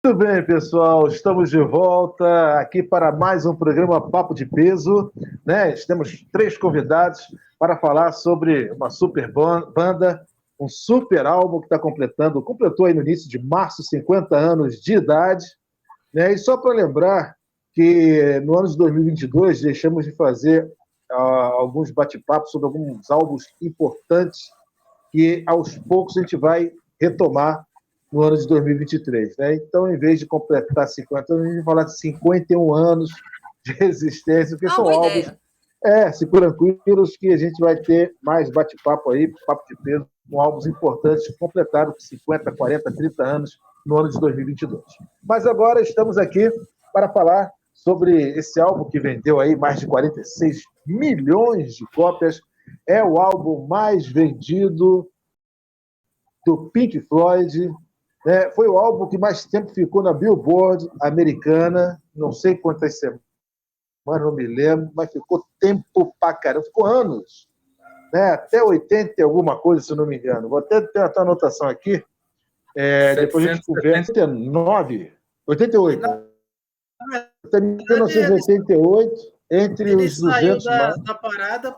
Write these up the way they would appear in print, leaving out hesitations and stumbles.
Muito bem, pessoal, estamos de volta aqui para mais um programa Papo de Peso, né? Temos três convidados para falar sobre uma super banda, um super álbum que completou aí no início de março 50 anos de idade, né? E só para lembrar que no ano de 2022 deixamos de fazer alguns bate-papos sobre alguns álbuns importantes que aos poucos a gente vai retomar no ano de 2023. Né? Então, em vez de completar 50 anos, a gente vai falar de 51 anos de existência, porque É uma são boa álbuns, ideia. se tranquilos, que a gente vai ter mais bate-papo aí, papo de peso, com álbuns importantes que completaram 50, 40, 30 anos no ano de 2022. Mas agora estamos aqui para falar sobre esse álbum que vendeu aí mais de 46 milhões de cópias. É o álbum mais vendido do Pink Floyd. Né? Foi o álbum que mais tempo ficou na Billboard americana, não sei quantas semanas, não me lembro, mas ficou tempo pra caramba, ficou anos, né? Até 80 e alguma coisa, se não me engano. Vou até ter a anotação aqui, depois a gente conversa. 89, 88, até Ele, 1988, entre ele os saiu 200 da, mais. da parada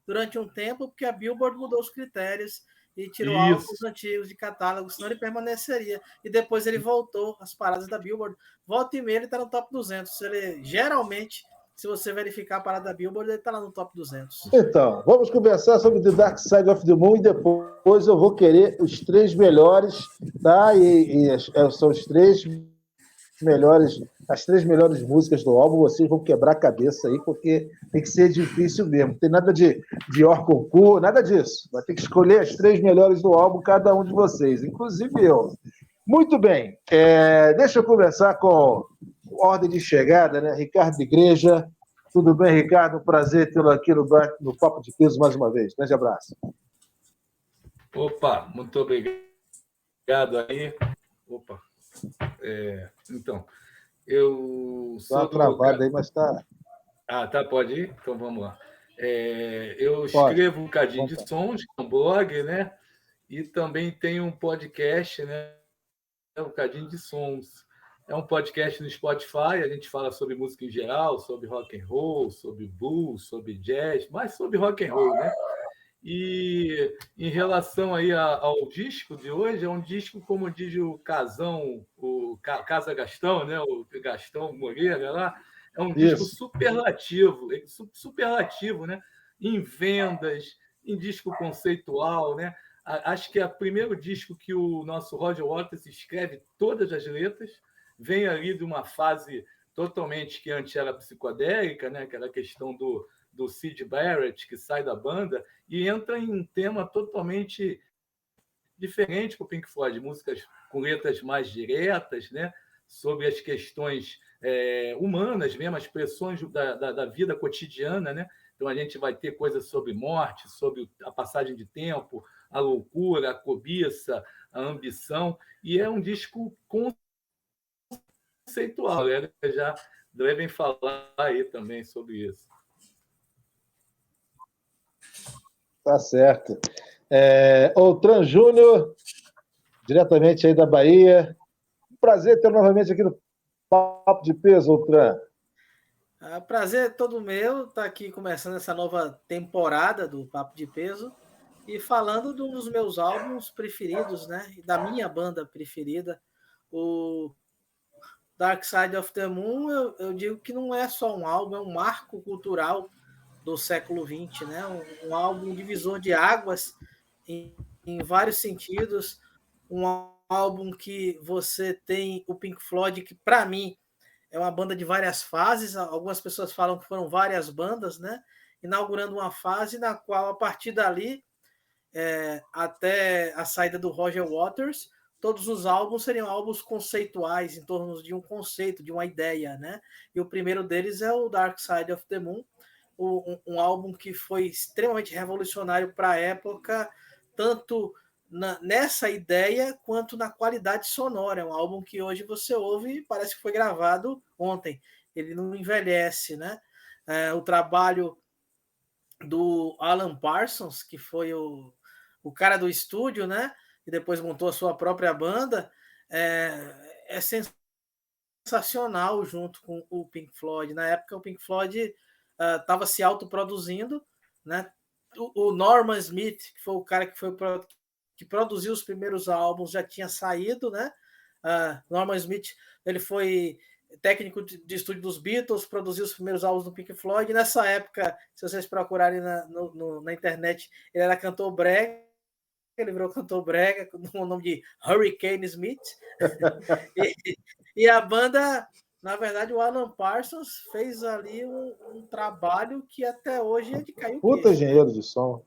durante um tempo, porque a Billboard mudou os critérios e tirou álbuns Isso. antigos de catálogo, senão ele permaneceria. E depois ele voltou às paradas da Billboard. Volta e meia ele está no top 200. Geralmente, se você verificar a parada da Billboard, ele está lá no top 200. Então, vamos conversar sobre The Dark Side of the Moon e depois eu vou querer os três melhores, tá? São os três melhores, as três melhores músicas do álbum. Vocês vão quebrar a cabeça aí, porque tem que ser difícil mesmo. Não tem nada de hors concurso, nada disso. Vai ter que escolher as três melhores do álbum, cada um de vocês, inclusive eu. Muito bem, deixa eu conversar com ordem de chegada, né? Ricardo Igreja. Tudo bem, Ricardo? Prazer tê-lo aqui no Papo de Peso mais uma vez. Grande abraço. Opa, muito obrigado aí. Opa, então, eu Dá uma sou do... travada aí, mas tá. Ah, tá, pode ir? Então vamos lá. Eu Pode. escrevo um bocadinho de sons, um blog, né? E também tenho um podcast, né? Um bocadinho de sons. É um podcast no Spotify, a gente fala sobre música em geral, sobre rock and roll, sobre blues, sobre jazz, mais sobre rock and roll, né? E em relação aí ao disco de hoje, é um disco, como diz o Casão, o Casa Gastão, né? O Gastão Moreira lá, é um disco Isso. superlativo, né? Em vendas, em disco conceitual, né? Acho que é o primeiro disco que o nosso Roger Waters escreve todas as letras, vem ali de uma fase totalmente que antes era psicodélica, né? Aquela questão do Syd Barrett, que sai da banda, e entra em um tema totalmente diferente para o Pink Floyd, músicas com letras mais diretas, né? Sobre as questões humanas mesmo, as pressões da vida cotidiana, né? Então a gente vai ter coisas sobre morte, sobre a passagem de tempo, a loucura, a cobiça, a ambição, e é um disco conceitual, né? Já devem falar aí também sobre isso. Tá certo. Outran Júnior, diretamente aí da Bahia. Prazer ter novamente aqui no Papo de Peso, Outran. Prazer é todo meu estar aqui começando essa nova temporada do Papo de Peso e falando de um dos meus álbuns preferidos, né? Da minha banda preferida, o Dark Side of the Moon. Eu digo que não é só um álbum, é um marco cultural do século XX, né? Um álbum divisor de águas em vários sentidos, um álbum que você tem o Pink Floyd, que para mim é uma banda de várias fases. Algumas pessoas falam que foram várias bandas, né? Inaugurando uma fase na qual, a partir dali, até a saída do Roger Waters, todos os álbuns seriam álbuns conceituais, em torno de um conceito, de uma ideia, né? E o primeiro deles é o Dark Side of the Moon, um álbum que foi extremamente revolucionário para a época, tanto nessa ideia quanto na qualidade sonora. É um álbum que hoje você ouve e parece que foi gravado ontem. Ele não envelhece, né? O trabalho do Alan Parsons, que foi o cara do estúdio, né? E depois montou a sua própria banda. é sensacional junto com o Pink Floyd. Na época, o Pink Floyd estava se autoproduzindo, né? O Norman Smith, que foi o cara que produziu os primeiros álbuns, já tinha saído, né? Norman Smith, ele foi técnico de estúdio dos Beatles, produziu os primeiros álbuns do Pink Floyd. Nessa época, se vocês procurarem na internet, ele era cantor brega, ele virou cantor brega com o nome de Hurricane Smith. e a banda, na verdade, o Alan Parsons fez ali um trabalho que até hoje é de cair o Puta queixo, engenheiro de som.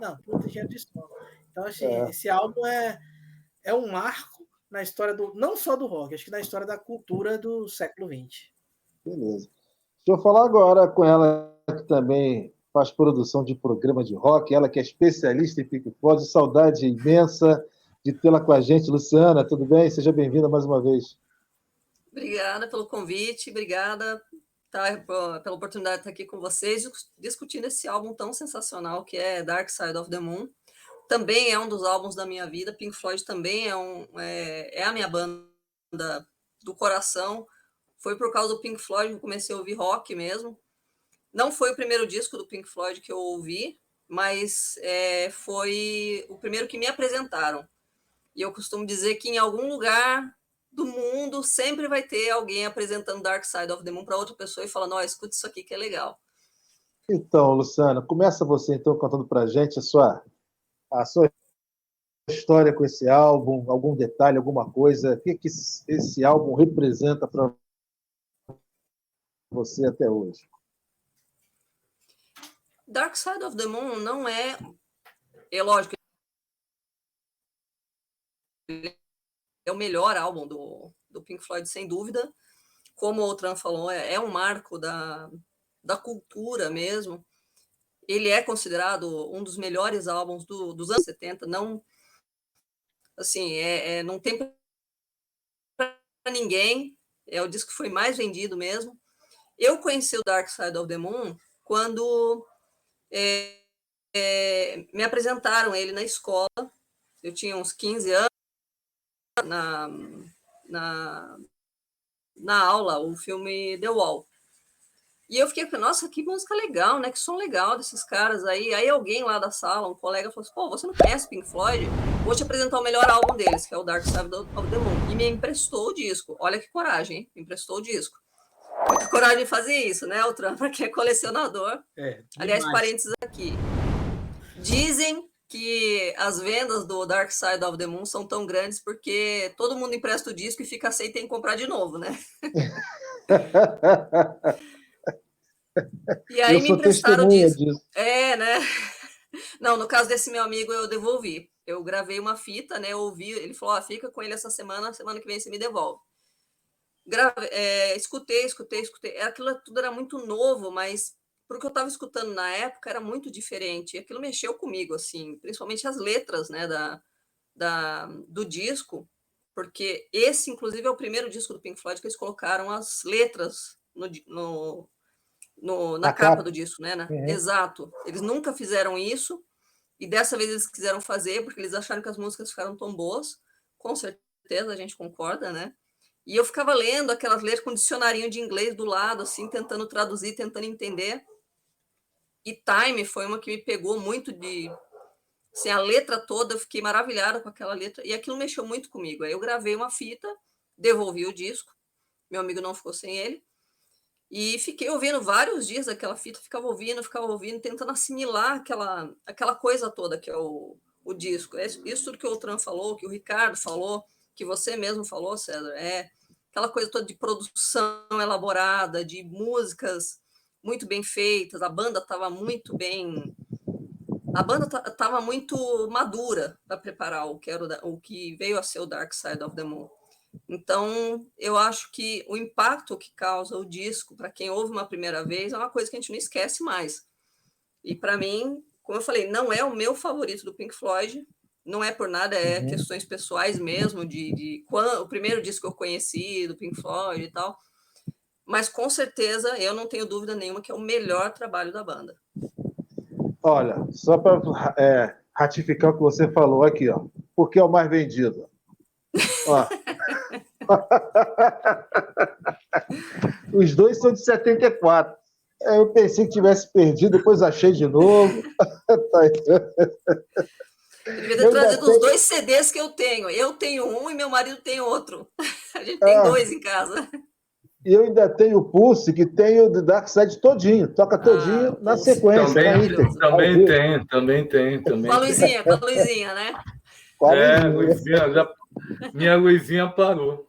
Não, puta engenheiro de som. Então, assim, esse álbum é um marco na história não só do rock, acho que na história da cultura do século XX. Beleza. Deixa eu falar agora com ela, que também faz produção de programa de rock, ela que é especialista em Pink Floyd, saudade imensa de tê-la com a gente. Luciana, tudo bem? Seja bem-vinda mais uma vez. Obrigada pelo convite, obrigada pela oportunidade de estar aqui com vocês, discutindo esse álbum tão sensacional que é Dark Side of the Moon. Também é um dos álbuns da minha vida. Pink Floyd também é a minha banda do coração. Foi por causa do Pink Floyd que eu comecei a ouvir rock mesmo. Não foi o primeiro disco do Pink Floyd que eu ouvi, mas foi o primeiro que me apresentaram. E eu costumo dizer que em algum lugar do mundo sempre vai ter alguém apresentando Dark Side of the Moon para outra pessoa e falando, escuta isso aqui que é legal. Então, Luciana, começa você então contando para a gente a sua história com esse álbum, algum detalhe, alguma coisa, o que esse álbum representa para você até hoje. Dark Side of the Moon não é lógico, é o melhor álbum do Pink Floyd, sem dúvida. Como o Tran falou, é um marco da cultura mesmo. Ele é considerado um dos melhores álbuns dos anos 70. Não, assim, não tem para ninguém. É o disco que foi mais vendido mesmo. Eu conheci o Dark Side of the Moon quando me apresentaram ele na escola. Eu tinha uns 15 anos. Na aula, o filme The Wall. E eu fiquei pensando, nossa, que música legal, né? Que som legal desses caras aí. Aí alguém lá da sala, um colega, falou assim, você não conhece Pink Floyd? Vou te apresentar o melhor álbum deles, que é o Dark Side of the Moon. E me emprestou o disco. Olha que coragem, hein? Me emprestou o disco. Muita coragem de fazer isso, né, o Trump, para quem é colecionador. Aliás, parênteses aqui. Dizem que as vendas do Dark Side of the Moon são tão grandes porque todo mundo empresta o disco e fica sem ter que comprar de novo, né? E aí me emprestaram o disco. Disso. Né? Não, no caso desse meu amigo, eu devolvi. Eu gravei uma fita, né? Eu ouvi, ele falou, fica com ele essa semana que vem você me devolve. Escutei. Aquilo tudo era muito novo, mas porque eu estava escutando na época era muito diferente. E aquilo mexeu comigo, assim, principalmente as letras, né, do disco, porque esse, inclusive, é o primeiro disco do Pink Floyd que eles colocaram as letras na capa do disco, né? Uhum. Exato. Eles nunca fizeram isso, e dessa vez eles quiseram fazer, porque eles acharam que as músicas ficaram tão boas. Com certeza, a gente concorda, né? E eu ficava lendo aquelas letras com um dicionarinho de inglês do lado, assim, tentando traduzir, tentando entender. E Time foi uma que me pegou muito assim, a letra toda, eu fiquei maravilhada com aquela letra, e aquilo mexeu muito comigo. Aí eu gravei uma fita, devolvi o disco, meu amigo não ficou sem ele, e fiquei ouvindo vários dias aquela fita, ficava ouvindo, tentando assimilar aquela coisa toda que é o disco. Isso tudo que o Tran falou, que o Ricardo falou, que você mesmo falou, César, aquela coisa toda de produção elaborada, de músicas muito bem feitas, a banda estava muito bem... A banda estava muito madura para preparar o que veio a ser o Dark Side of the Moon. Então, eu acho que o impacto que causa o disco, para quem ouve uma primeira vez, é uma coisa que a gente não esquece mais. E, para mim, como eu falei, não é o meu favorito do Pink Floyd, não é por nada, questões pessoais mesmo, o primeiro disco que eu conheci do Pink Floyd e tal, mas com certeza eu não tenho dúvida nenhuma que é o melhor trabalho da banda. Olha, só para ratificar o que você falou aqui, porque é o mais vendido. Os dois são de 74. Eu pensei que tivesse perdido, depois achei de novo. Eu devia ter trazido os 2 CDs que eu tenho. Eu tenho um e meu marido tem outro. A gente tem 2 em casa. E eu ainda tenho o Pulse, que tem o The Dark Side todinho. Toca todinho na sequência. Também tem. Com a Luizinha, né? Luizinha, minha Luizinha parou.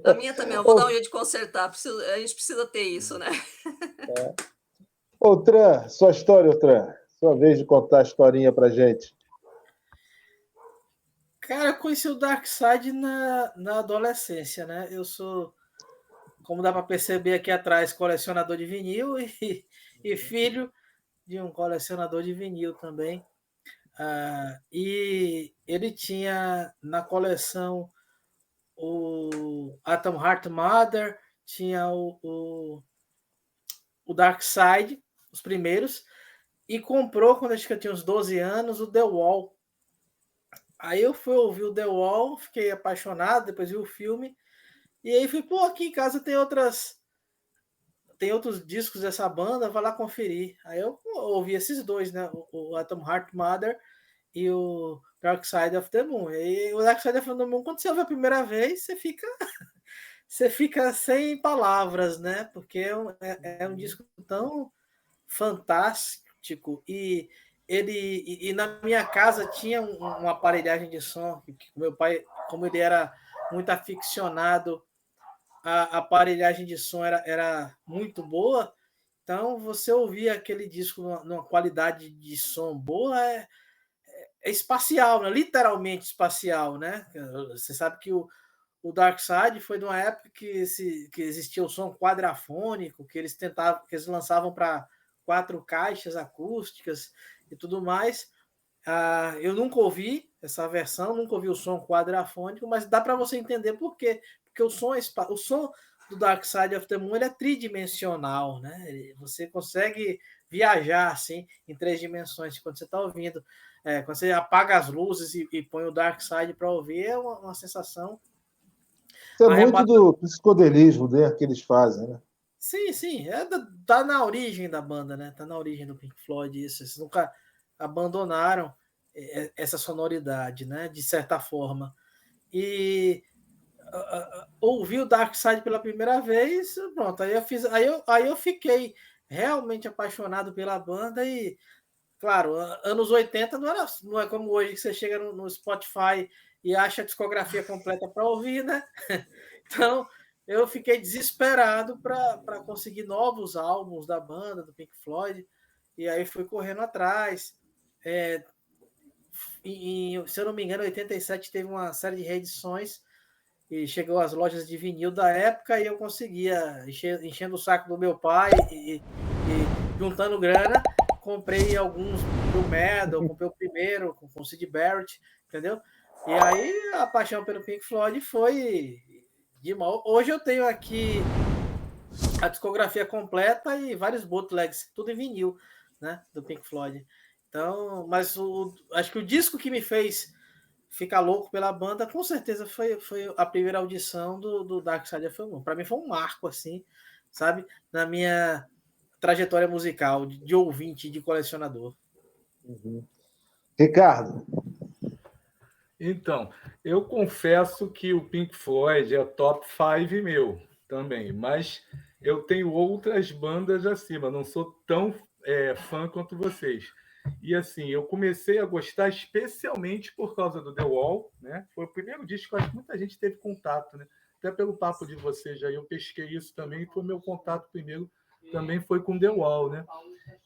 A minha também, eu vou dar um jeito de consertar. A gente precisa ter isso, né? Tran, sua história, Tran. Sua vez de contar a historinha pra gente. Cara, eu conheci o Darkseid na adolescência, né? Eu sou, como dá para perceber aqui atrás, colecionador de vinil e filho de um colecionador de vinil também. E ele tinha na coleção o Atom Heart Mother, tinha o Darkseid, os primeiros, e comprou, quando acho que eu tinha uns 12 anos, o The Wall. Aí eu fui ouvir o The Wall, fiquei apaixonado, depois vi o filme, e aí fui, aqui em casa tem outros discos dessa banda, vai lá conferir. Aí eu ouvi esses dois, né? O Atom Heart Mother e o Dark Side of the Moon. E o Dark Side of the Moon, quando você ouve a primeira vez, você fica sem palavras, né? Porque é um disco tão fantástico e na minha casa tinha uma aparelhagem de som que meu pai, como ele era muito aficionado, a aparelhagem de som era muito boa, então você ouvia aquele disco numa qualidade de som boa, é espacial, né? Literalmente espacial, né? Você sabe que o Darkseid foi de uma época que existia o som quadrafônico, que eles lançavam para 4 caixas acústicas e tudo mais. Eu nunca ouvi essa versão, nunca ouvi o som quadrafônico, mas dá para você entender por quê. Porque o som do Dark Side of the Moon ele é tridimensional, né? Você consegue viajar assim em 3 dimensões quando você está ouvindo. Quando você apaga as luzes e põe o Dark Side para ouvir, é uma sensação. Isso é muito do psicodelismo, né, que eles fazem, né? Sim. Tá na origem da banda, né? Tá na origem do Pink Floyd isso. Eles nunca abandonaram essa sonoridade, né? De certa forma. E ouvi o Dark Side pela primeira vez, pronto. Aí eu fiquei realmente apaixonado pela banda e, claro, anos 80 não é como hoje que você chega no Spotify e acha a discografia completa para ouvir, né? Então, eu fiquei desesperado para conseguir novos álbuns da banda, do Pink Floyd, e aí fui correndo atrás. Se eu não me engano, em 87 teve uma série de reedições e chegou às lojas de vinil da época e eu conseguia, enchendo o saco do meu pai e juntando grana, comprei alguns do Metal, comprei o primeiro com o Syd Barrett, entendeu? E aí a paixão pelo Pink Floyd foi de mal. Hoje eu tenho aqui a discografia completa e vários bootlegs, tudo em vinil, né, do Pink Floyd. Então, mas acho que o disco que me fez ficar louco pela banda, com certeza foi a primeira audição do Dark Side of the Moon. Para mim foi um marco, assim, sabe, na minha trajetória musical de ouvinte, de colecionador. Uhum. Ricardo. Então, eu confesso que o Pink Floyd é top 5 meu também, mas eu tenho outras bandas acima, não sou tão fã quanto vocês. E assim, eu comecei a gostar especialmente por causa do The Wall, né? Foi o primeiro disco que acho que muita gente teve contato, né? Até pelo papo de vocês aí, eu pesquei isso também, foi meu contato primeiro, também foi com The Wall, né?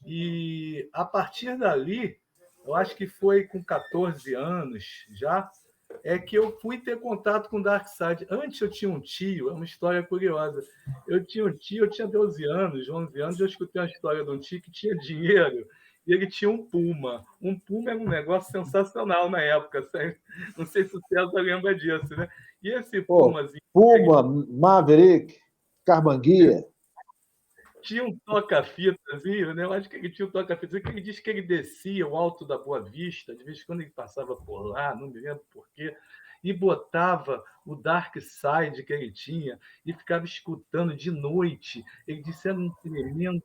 E a partir dali, eu acho que foi com 14 anos já, é que eu fui ter contato com o Darkseid. Antes eu tinha um tio, é uma história curiosa. Eu tinha um tio, eu tinha 12 anos, 11 anos, eu escutei uma história de um tio que tinha dinheiro e ele tinha um Puma. Um Puma era um negócio sensacional na época, sabe? Não sei se o César lembra disso, né? E esse Pumazinho... Puma, Maverick, Carmanguia... Tinha um toca-fitazinho, né? Eu acho que ele tinha um toca-fitazinho, que ele disse que ele descia o alto da Boa Vista, de vez em quando ele passava por lá, não me lembro porquê. e botava o Dark Side que ele tinha e ficava escutando de noite. Ele disse era um tremendo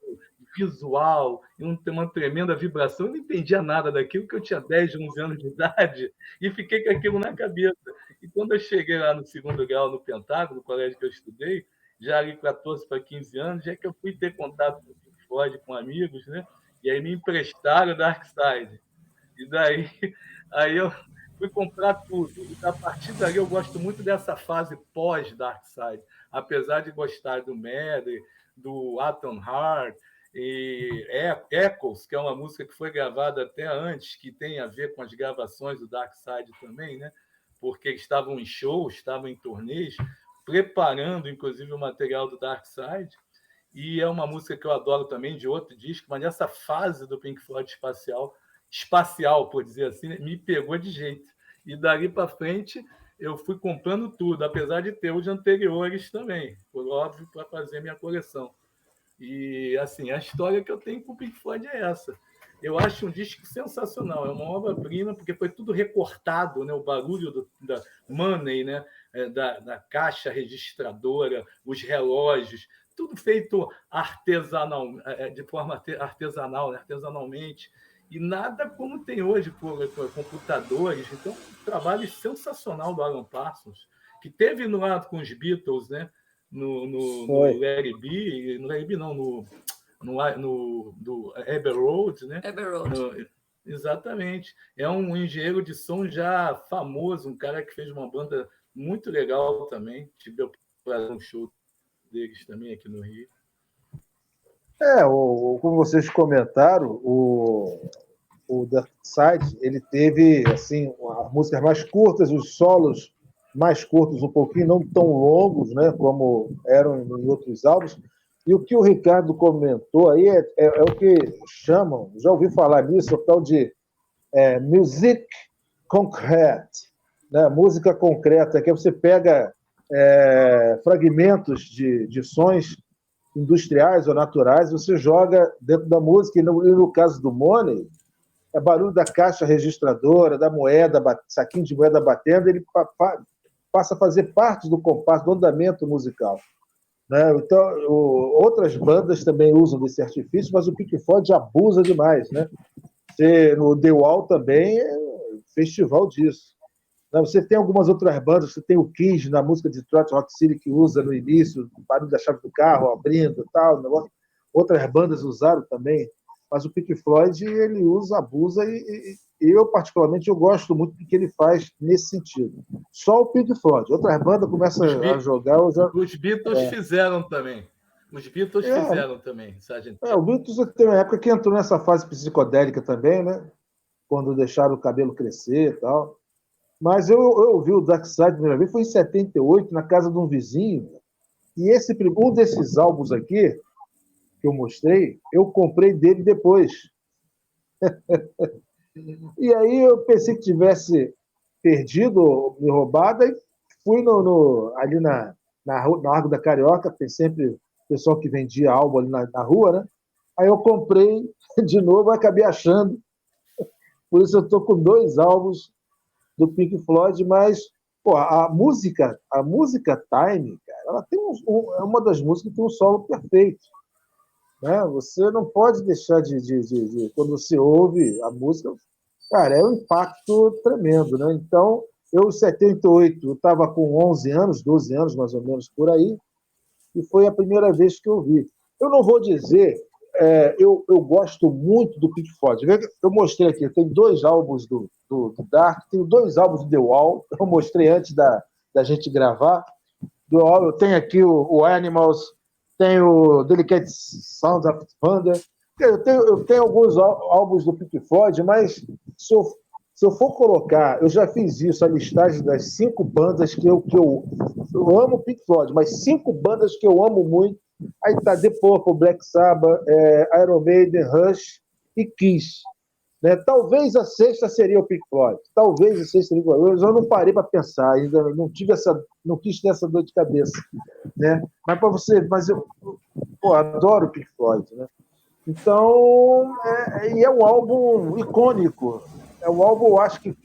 visual, uma tremenda vibração. Eu não entendia nada daquilo, porque eu tinha 10, 11 anos de idade e fiquei com aquilo na cabeça. E quando eu cheguei lá no 2º grau, no Pentágono, no colégio que eu estudei, já ali 14 para 15 anos, já que eu fui ter contato com o Pink Floyd, com amigos, né? E aí me emprestaram o Dark Side. E daí aí eu fui comprar tudo. E a partir dali eu gosto muito dessa fase pós-Dark Side. Apesar de gostar do Medley, do Atom Heart, e Echoes, que é uma música que foi gravada até antes, que tem a ver com as gravações do Dark Side também, né? Porque estavam em shows, estavam em turnês, preparando, inclusive, o material do Dark Side. E é uma música que eu adoro também, de outro disco, mas nessa fase do Pink Floyd espacial, por dizer assim, me pegou de jeito. E dali para frente eu fui comprando tudo, apesar de ter os anteriores também, por óbvio, para fazer minha coleção. E assim, a história que eu tenho com o Pink Floyd é essa. Eu acho um disco sensacional, é uma obra-prima, porque foi tudo recortado, né? O barulho da Money, né? Da caixa registradora, os relógios, tudo feito de forma artesanal, né? Artesanalmente, e nada como tem hoje por computadores. Então, um trabalho sensacional do Alan Parsons, que teve no lado com os Beatles, né? No Let It Be, no Let It Be não, do Abbey Road, né? Abbey Road. Exatamente. É um engenheiro de som já famoso, um cara que fez uma banda muito legal também. Tive um show deles também aqui no Rio. Como vocês comentaram, o Dark Side, ele teve assim, as músicas mais curtas, os solos mais curtos um pouquinho, não tão longos, né, como eram em outros álbuns. E o que o Ricardo comentou aí é o que chamam, já ouvi falar nisso, o tal de music concrete, né, música concreta, que você pega fragmentos de sons industriais ou naturais, você joga dentro da música, e no caso do Money, é barulho da caixa registradora, da moeda, saquinho de moeda batendo, ele passa a fazer parte do compasso, do andamento musical. Né? Então, outras bandas também usam desse artifício, mas o Pink Floyd abusa demais. Né? No The Wall também é um festival disso. Você tem algumas outras bandas, você tem o Kiss na música de Detroit Rock City, que usa no início, o barulho da chave do carro abrindo e tal. Outras bandas usaram também, mas o Pink Floyd ele usa, abusa, e eu, particularmente, eu gosto muito do que ele faz nesse sentido. Só o Pink Floyd. Outras bandas começam a jogar... Os Beatles fizeram também. Os Beatles fizeram também, Sargento. O Beatles tem uma época que entrou nessa fase psicodélica também, né? Quando deixaram o cabelo crescer e tal. Mas eu ouvi o Dark Side a primeira vez, foi em 78, na casa de um vizinho. E um desses álbuns aqui, que eu mostrei, eu comprei dele depois. E aí eu pensei que tivesse perdido, me roubado, e fui ali na Largo da Carioca, tem sempre pessoal que vendia álbum ali na rua, né? Aí eu comprei de novo, acabei achando. Por isso eu estou com 2 álbuns do Pink Floyd, mas a música Time, cara, ela tem é uma das músicas que tem um solo perfeito. Né? Você não pode deixar de quando você ouve a música, cara, é um impacto tremendo. Né? Então, eu, em 78, eu estava com 11 anos, 12 anos mais ou menos por aí, e foi a primeira vez que eu vi. Eu não vou dizer, eu gosto muito do Pink Floyd. Eu mostrei aqui, tem 2 álbuns do Dark, tenho 2 álbuns do The Wall, eu mostrei antes da gente gravar. Eu tenho aqui o Animals, tenho o Delicate Sounds of Thunder. Eu tenho alguns álbuns do Pink Floyd, mas se eu for colocar, eu já fiz isso, a listagem das 5 bandas que eu amo Pink Floyd, mas 5 bandas que eu amo muito. Aí tá The Purple, Black Sabbath, Iron Maiden, Rush e Kiss. Né? Talvez a 6ª seria o Pink Floyd. Talvez a 6ª seria o Pink Floyd. Eu não parei para pensar, ainda não quis ter essa dor de cabeça. Né? Mas eu adoro o Pink Floyd. Né? Então, é um álbum icônico. É um álbum, eu acho que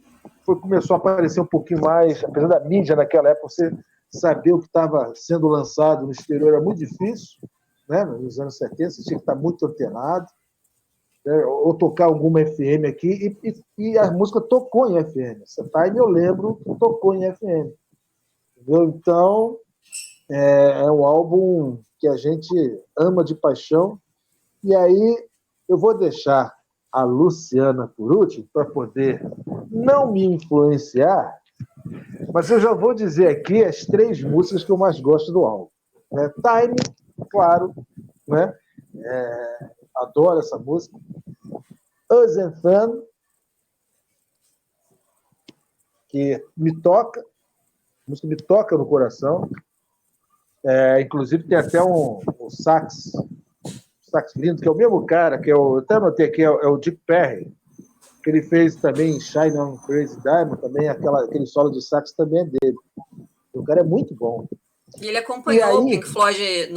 começou a aparecer um pouquinho mais, apesar da mídia naquela época, você saber o que estava sendo lançado no exterior era muito difícil, né? Nos anos 70, você tinha que estar muito antenado, né? Ou tocar alguma FM aqui, e a música tocou em FM. Essa Time eu lembro que tocou em FM. Entendeu? Então, é um álbum que a gente ama de paixão. E aí eu vou deixar a Luciana por último, para poder não me influenciar, mas eu já vou dizer aqui as 3 músicas que eu mais gosto do álbum. Time, claro, né? Adoro essa música. Us and Fun, que me toca, a música me toca no coração. Inclusive tem até um sax lindo, que é o mesmo cara, que eu até anotei aqui, é o Dick Perry, que ele fez também Shine on Crazy Diamond, também aquele solo de sax também é dele. O cara é muito bom. E ele acompanhou o Pink Floyd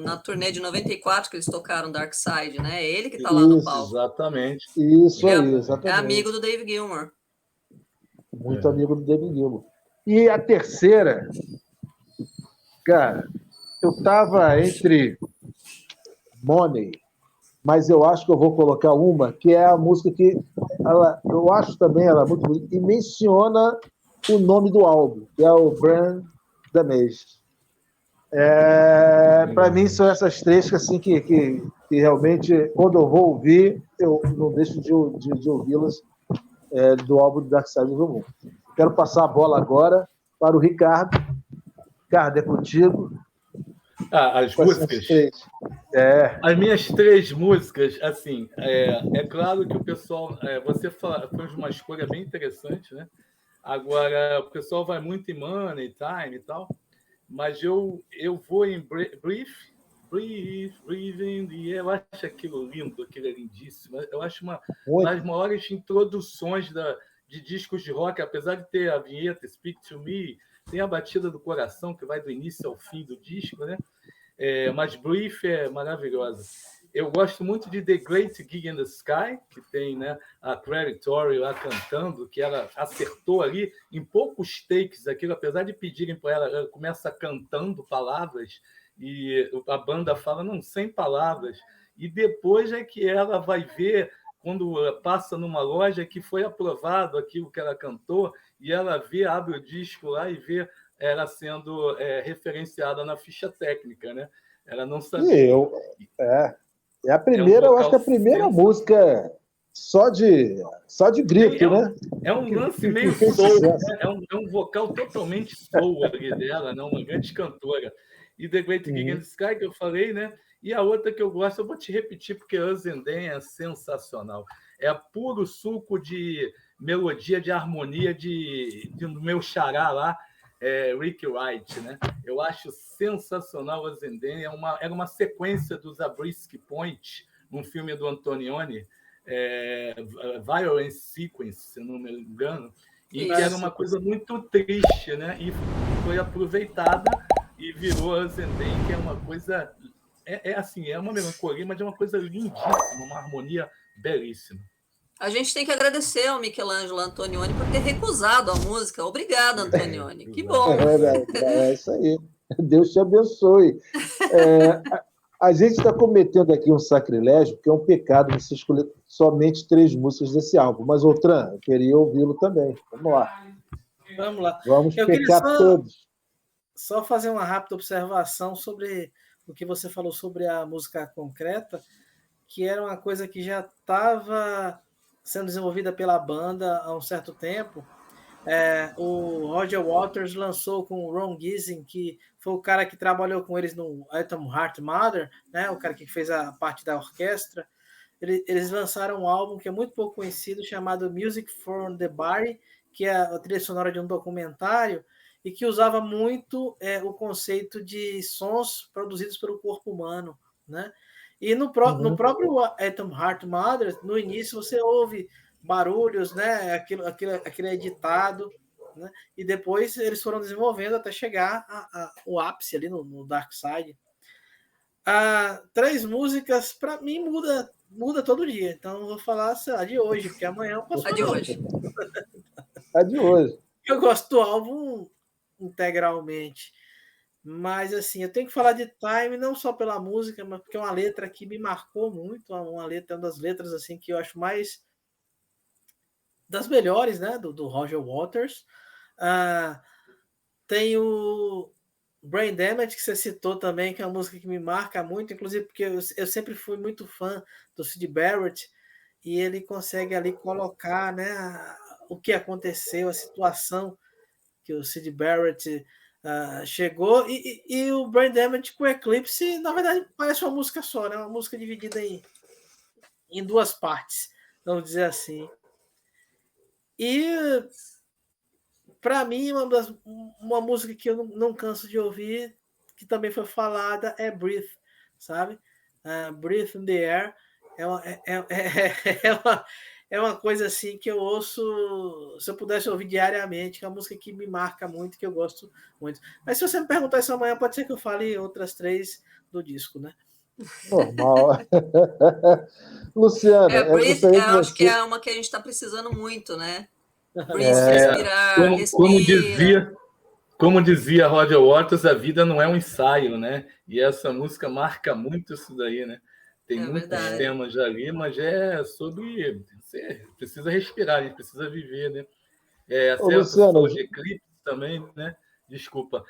na turnê de 94, que eles tocaram Dark Side, né? É ele que está lá no palco. Exatamente. Isso aí, exatamente. É amigo do Dave Gilmour. Muito amigo do Dave Gilmour. E a terceira, cara, eu estava entre Money, mas eu acho que eu vou colocar uma, que é a música que eu acho também ela muito bonita, e menciona o nome do álbum, que é o Brain Damage. Para mim são essas 3 assim, que realmente, quando eu vou ouvir, eu não deixo de ouvi-las, do álbum do Dark Side of the Moon. Quero passar a bola agora para o Ricardo. Ricardo, é contigo. As músicas. As minhas 3 músicas, assim, é claro que o pessoal. Você fez uma escolha bem interessante, né? Agora, o pessoal vai muito em Money, Time e tal, mas eu vou em Breathe in the Air. Eu acho aquilo lindo, aquilo é lindíssimo. Eu acho uma das maiores introduções de discos de rock, apesar de ter a vinheta Speak to Me, tem a batida do coração que vai do início ao fim do disco, né? Mas Brief é maravilhosa. Eu gosto muito de The Great Gig in the Sky, que tem, né, a Clary Torrey lá cantando, que ela acertou ali em poucos takes aquilo, apesar de pedirem para ela começa cantando palavras e a banda fala, não, sem palavras. E depois é que ela vai ver, quando passa numa loja, que foi aprovado aquilo que ela cantou, e ela abre o disco lá e vê ela sendo referenciada na ficha técnica, né? Ela não sabia. É a primeira, eu acho que é a primeira música só de grito, né? É um lance meio soul, né? É um vocal totalmente soul ali dela, né? Uma grande cantora. E The Great Gig in the Sky, que eu falei, né? E a outra que eu gosto, eu vou te repetir, porque Us and Them é sensacional. É puro suco de melodia, de harmonia do meu xará lá, Rick Wright, né? Eu acho sensacional Us and Them. Era uma sequência do Zabriskie Point, um filme do Antonioni, Violence Sequence, se não me engano, e que era uma coisa muito triste, né? E foi aproveitada e virou Us and Them, que é uma coisa... assim, é uma melancolia, mas é uma coisa lindíssima, uma harmonia belíssima. A gente tem que agradecer ao Michelangelo Antonioni por ter recusado a música. Obrigado, Antonioni. Que bom. É isso aí. Deus te abençoe. A gente está cometendo aqui um sacrilégio, que é um pecado você escolher somente 3 músicas desse álbum. Mas, Outran, eu queria ouvi-lo também. Vamos lá. Vamos pecar todos. Só fazer uma rápida observação sobre o que você falou sobre a música concreta, que era uma coisa que já estava sendo desenvolvida pela banda há um certo tempo. O Roger Waters lançou com o Ron Gissing, que foi o cara que trabalhou com eles no Atom Heart Mother, né? O cara que fez a parte da orquestra. Eles lançaram um álbum que é muito pouco conhecido, chamado Music for the Body, que é a trilha sonora de um documentário, e que usava muito o conceito de sons produzidos pelo corpo humano, né? E no próprio Atom Heart Mother, no início você ouve barulhos, né? Aquele editado, né? E depois eles foram desenvolvendo até chegar ao ápice ali no Dark Side. 3 músicas, para mim, muda todo dia. Então eu vou falar, sei lá, de hoje, porque amanhã eu posso falar. De hoje. A de hoje. Eu gosto do álbum integralmente. Mas, assim, eu tenho que falar de Time não só pela música, mas porque é uma letra que me marcou muito. Uma das letras assim que eu acho mais das melhores, né? Do Roger Waters. Tem o Brain Damage, que você citou também, que é uma música que me marca muito, inclusive porque eu sempre fui muito fã do Syd Barrett, e ele consegue ali colocar, né, o que aconteceu, a situação que o Syd Barrett chegou, e o Brain Damage com o Eclipse, na verdade, parece uma música só, né, uma música dividida em duas partes, vamos dizer assim. E para mim, uma música que eu não canso de ouvir, que também foi falada, é Breathe, sabe? Breathe in the Air é uma coisa assim que eu ouço, se eu pudesse ouvir diariamente, que é uma música que me marca muito, que eu gosto muito. Mas se você me perguntar isso amanhã, pode ser que eu fale outras 3 do disco, né? Normal. Luciana, eu Breathe, gostaria que acho que você... é uma que a gente está precisando muito, né? Breathe, respirar, Como dizia Roger Waters, a vida não é um ensaio, né? E essa música marca muito isso daí, né? Tem muitos temas ali, mas é sobre... Você precisa respirar, a gente precisa viver, né? Você falou de Eclipse também, né? Desculpa.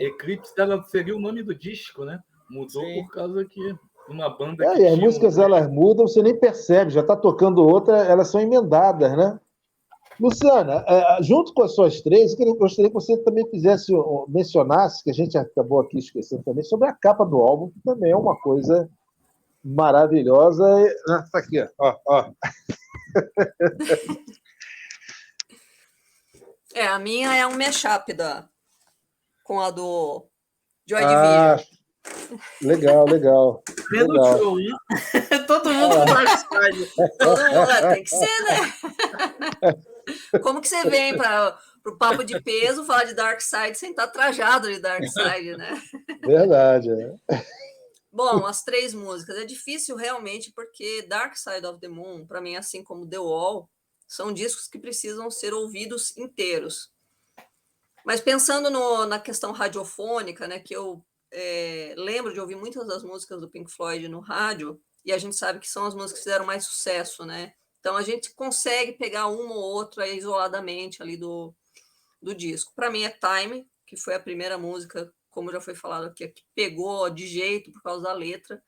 Eclipse seria o nome do disco, né? Mudou por causa que uma banda que e as músicas, elas mudam, você nem percebe. Já está tocando outra, elas são emendadas, né? Luciana, junto com as suas 3, eu gostaria que você também mencionasse, que a gente acabou aqui esquecendo também, sobre a capa do álbum, que também é uma coisa maravilhosa. Está aqui, ó. A minha é um mashup com a do Joy Division. Legal. Todo mundo com Dark Side. Todo mundo, tem que ser, né? Como que você vem para o papo de peso falar de Dark Side sem estar trajado de Dark Side, né? Verdade. Bom, as 3 músicas. É difícil realmente porque Dark Side of the Moon, para mim, assim como The Wall, são discos que precisam ser ouvidos inteiros. Mas pensando na questão radiofônica, né, que eu lembro de ouvir muitas das músicas do Pink Floyd no rádio, e a gente sabe que são as músicas que fizeram mais sucesso, né? Então a gente consegue pegar uma ou outra isoladamente ali do disco. Para mim é Time, que foi a primeira música, como já foi falado aqui, que pegou de jeito por causa da letra.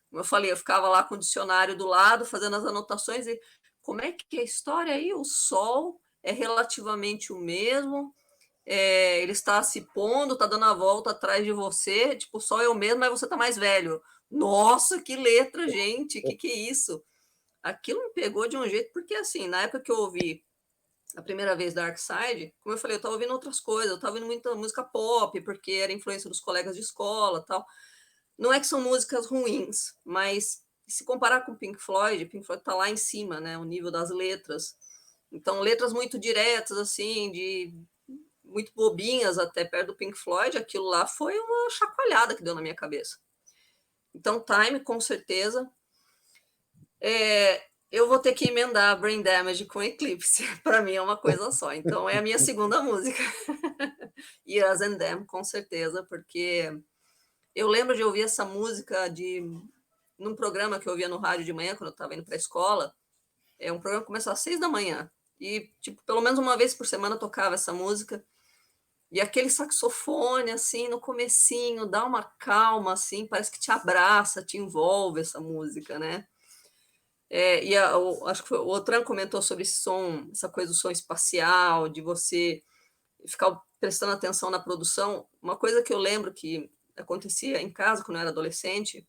Como eu falei, eu ficava lá com o dicionário do lado, fazendo as anotações, e como é que é a história aí? O sol é relativamente o mesmo, ele está se pondo, está dando a volta atrás de você, tipo, o sol é o mesmo, mas você está mais velho. Nossa, que letra, gente, que é isso? Aquilo me pegou de um jeito, porque assim, na época que eu ouvi a primeira vez Dark Side, como eu falei, eu estava ouvindo outras coisas, eu estava ouvindo muita música pop, porque era influência dos colegas de escola, tal. Não é que são músicas ruins, mas se comparar com Pink Floyd está lá em cima, né, o nível das letras. Então, letras muito diretas, assim, muito bobinhas até perto do Pink Floyd, aquilo lá foi uma chacoalhada que deu na minha cabeça. Então, Time, com certeza. Eu vou ter que emendar Brain Damage com Eclipse. Para mim é uma coisa só. Então, é a minha segunda música. E Us and Them, com certeza, porque eu lembro de ouvir essa música num programa que eu ouvia no rádio de manhã, quando eu estava indo para a escola. Um programa que começou às 6 da manhã. E, tipo, pelo menos uma vez por semana tocava essa música. E aquele saxofone, assim, no comecinho, dá uma calma, assim, parece que te abraça, te envolve essa música, né? Acho que o Otran comentou sobre esse som, essa coisa do som espacial, de você ficar prestando atenção na produção. Uma coisa que eu lembro que acontecia em casa, quando eu era adolescente,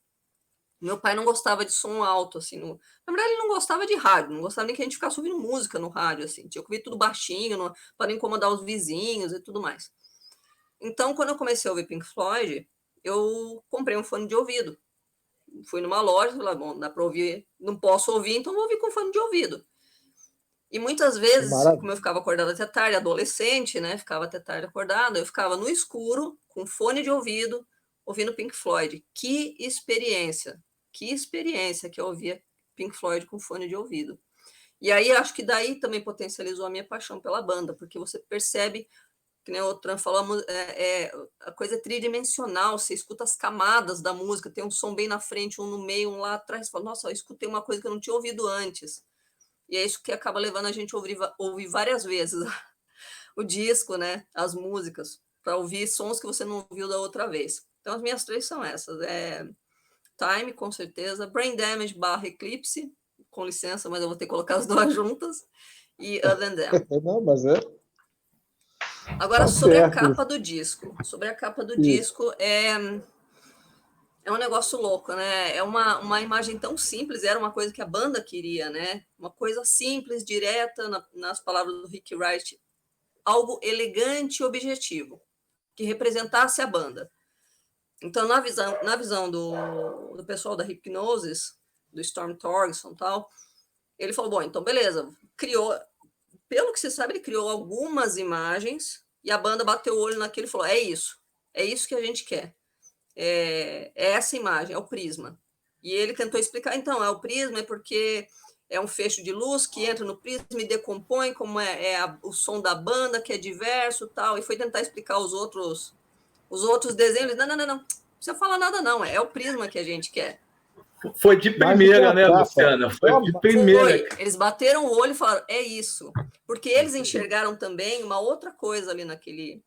meu pai não gostava de som alto, assim. Na verdade, ele não gostava de rádio, não gostava nem que a gente ficasse ouvindo música no rádio, assim. Tinha que ouvir tudo baixinho, para não incomodar os vizinhos e tudo mais. Então, quando eu comecei a ouvir Pink Floyd, eu comprei um fone de ouvido. Fui numa loja, falei, bom, dá para ouvir, não posso ouvir, então vou ouvir com fone de ouvido. E muitas vezes, como eu ficava acordada até tarde, adolescente, né, ficava até tarde acordada, eu ficava no escuro, com fone de ouvido, ouvindo Pink Floyd. Que experiência que eu ouvia Pink Floyd com fone de ouvido. E aí acho que daí também potencializou a minha paixão pela banda, porque você percebe, que nem o Tran falou, a coisa é tridimensional, você escuta as camadas da música, tem um som bem na frente, um no meio, um lá atrás, você fala, nossa, eu escutei uma coisa que eu não tinha ouvido antes. E é isso que acaba levando a gente a ouvir várias vezes o disco, né, as músicas, para ouvir sons que você não ouviu da outra vez. Então as minhas 3 são essas, Time, com certeza, Brain Damage / Eclipse, com licença, mas eu vou ter que colocar as 2 juntas, e Other Than Them. Não, mas Agora, tá sobre certo. a capa do disco. Sobre a capa do disco, é um negócio louco, né? É uma imagem tão simples, era uma coisa que a banda queria, né? Uma coisa simples, direta, nas palavras do Rick Wright, algo elegante e objetivo, que representasse a banda. Então, na visão do pessoal da Hypnosis, do Storm Thorgerson e tal, ele falou, bom, então beleza, criou, pelo que você sabe, ele criou algumas imagens e a banda bateu o olho naquilo e falou, é isso que a gente quer. É essa imagem, é o prisma. E ele tentou explicar, então, o prisma é porque é um feixe de luz que entra no prisma e decompõe, como o som da banda, que é diverso tal, e foi tentar explicar os outros desenhos. Não precisa falar nada não, é o prisma que a gente quer. Foi de primeira, né, Luciana? Foi de primeira. Eles bateram o olho e falaram, é isso. Porque eles enxergaram também uma outra coisa ali naquele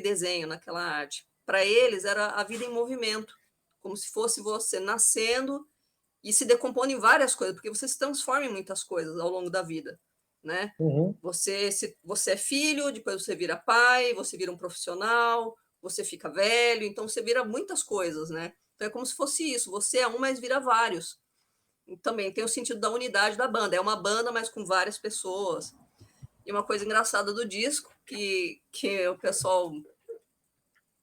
desenho, naquela arte. Para eles era a vida em movimento, como se fosse você nascendo e se decompondo em várias coisas, porque você se transforma em muitas coisas ao longo da vida, né? Uhum. Você é filho, depois você vira pai, você vira um profissional, você fica velho, então você vira muitas coisas, né? Então é como se fosse isso, você é um, mas vira vários. E também tem o sentido da unidade da banda, é uma banda, mas com várias pessoas. E uma coisa engraçada do disco, que o pessoal...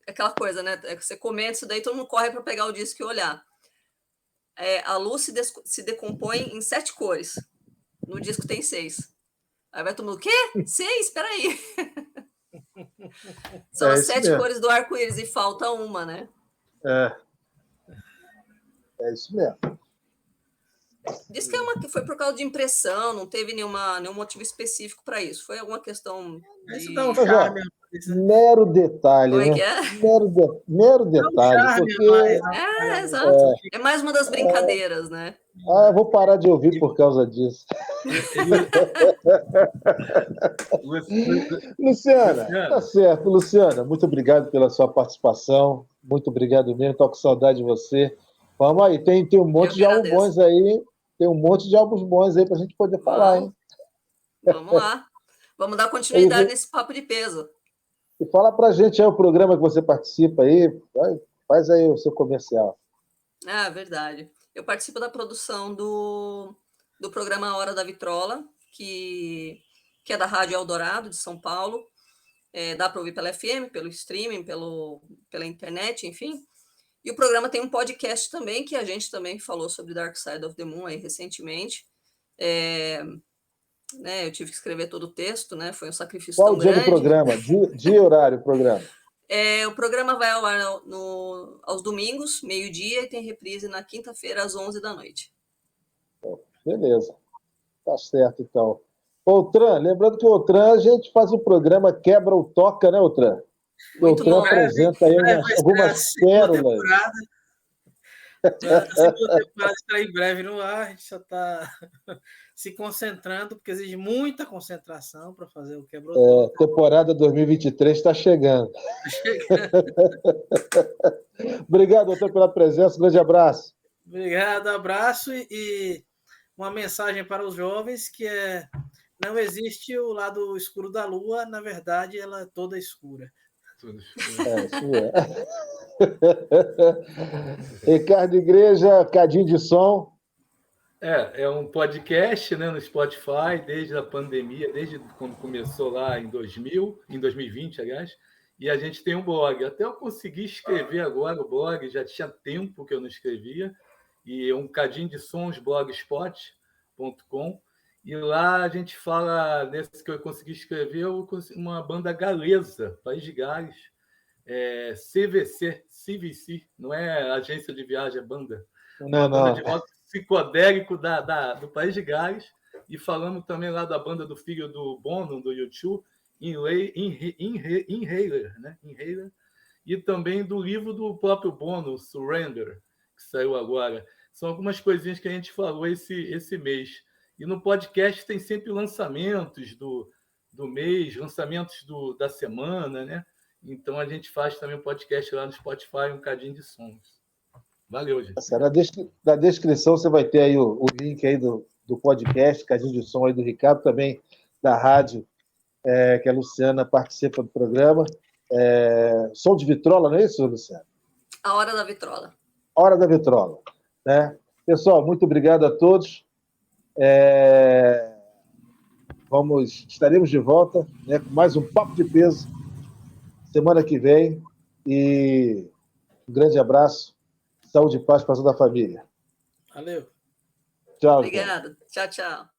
Aquela coisa, né? Você comenta isso daí, todo mundo corre para pegar o disco e olhar. A luz se decompõe em 7 cores. No disco tem 6. Aí vai todo mundo, o quê? 6? Espera aí. São as 7 cores do arco-íris e falta uma, né? É isso mesmo. Diz que foi por causa de impressão, não teve nenhum motivo específico para isso. Foi alguma questão Isso dá um charme. Mero detalhe, Como é né? que é? Mero detalhe. Porque... exato. É mais uma das brincadeiras, né? eu vou parar de ouvir por causa disso. Luciana, tá certo. Luciana, muito obrigado pela sua participação. Muito obrigado mesmo. Estou com saudade de você. Vamos aí, tem um monte de álbuns bons aí. Tem um monte de álbuns bons aí para a gente poder falar, hein? Vamos lá. Vamos dar continuidade nesse papo de peso. E fala pra gente aí o programa que você participa aí. Faz aí o seu comercial. Verdade. Eu participo da produção do programa Hora da Vitrola, que é da Rádio Eldorado, de São Paulo. Dá para ouvir pela FM, pelo streaming, pela internet, enfim. E o programa tem um podcast também, que a gente também falou sobre Dark Side of the Moon aí recentemente. Né, eu tive que escrever todo o texto, né? Foi um sacrifício tão grande. Qual o dia do programa? Dia e horário do programa? O programa vai ao ar aos domingos, meio-dia, e tem reprise na quinta-feira, às 11 da noite. Beleza. Tá certo, então. Tran, lembrando que o Tran, a gente faz o programa Quebra ou Toca, né, Tran? O Tran apresenta aí algumas pérolas. A segunda temporada está em breve no ar, a gente só está se concentrando, porque exige muita concentração para fazer o quebra-toca. Temporada 2023 está chegando. Obrigado, doutor, pela presença. Um grande abraço. Obrigado, abraço e uma mensagem para os jovens que não existe o lado escuro da lua, na verdade ela é toda escura. Isso mesmo. Ricardo Igreja, Cadinho de Som. É um podcast, né, no Spotify, desde a pandemia, desde quando começou lá em 2020, aliás, e a gente tem um blog. Até eu consegui escrever agora o blog, já tinha tempo que eu não escrevia, e é um cadinho de sons, blogspot.com, e lá a gente fala, nesse que eu consegui escrever, uma banda galesa, País de Gales, CVC, não é agência de viagem, é banda. Uma banda de rock psicodélico do País de Gales, e falamos também lá da banda do filho do Bono, do U2, Inhaler, né? Inhaler, e também do livro do próprio Bono, Surrender, que saiu agora. São algumas coisinhas que a gente falou esse mês. E no podcast tem sempre lançamentos do mês, lançamentos da semana, né? Então a gente faz também um podcast lá no Spotify, um cadinho de sons. Valeu, gente. Na descrição você vai ter aí o link aí do podcast, cadinho de som aí do Ricardo, também da rádio, que a Luciana participa do programa. Som de Vitrola, não é isso, Luciana? A Hora da Vitrola. Hora da Vitrola. Né? Pessoal, muito obrigado a todos. Estaremos de volta, né, com mais um Papo de Peso semana que vem. E um grande abraço, saúde e paz para toda a família. Valeu. Tchau. Obrigada. Tchau, tchau.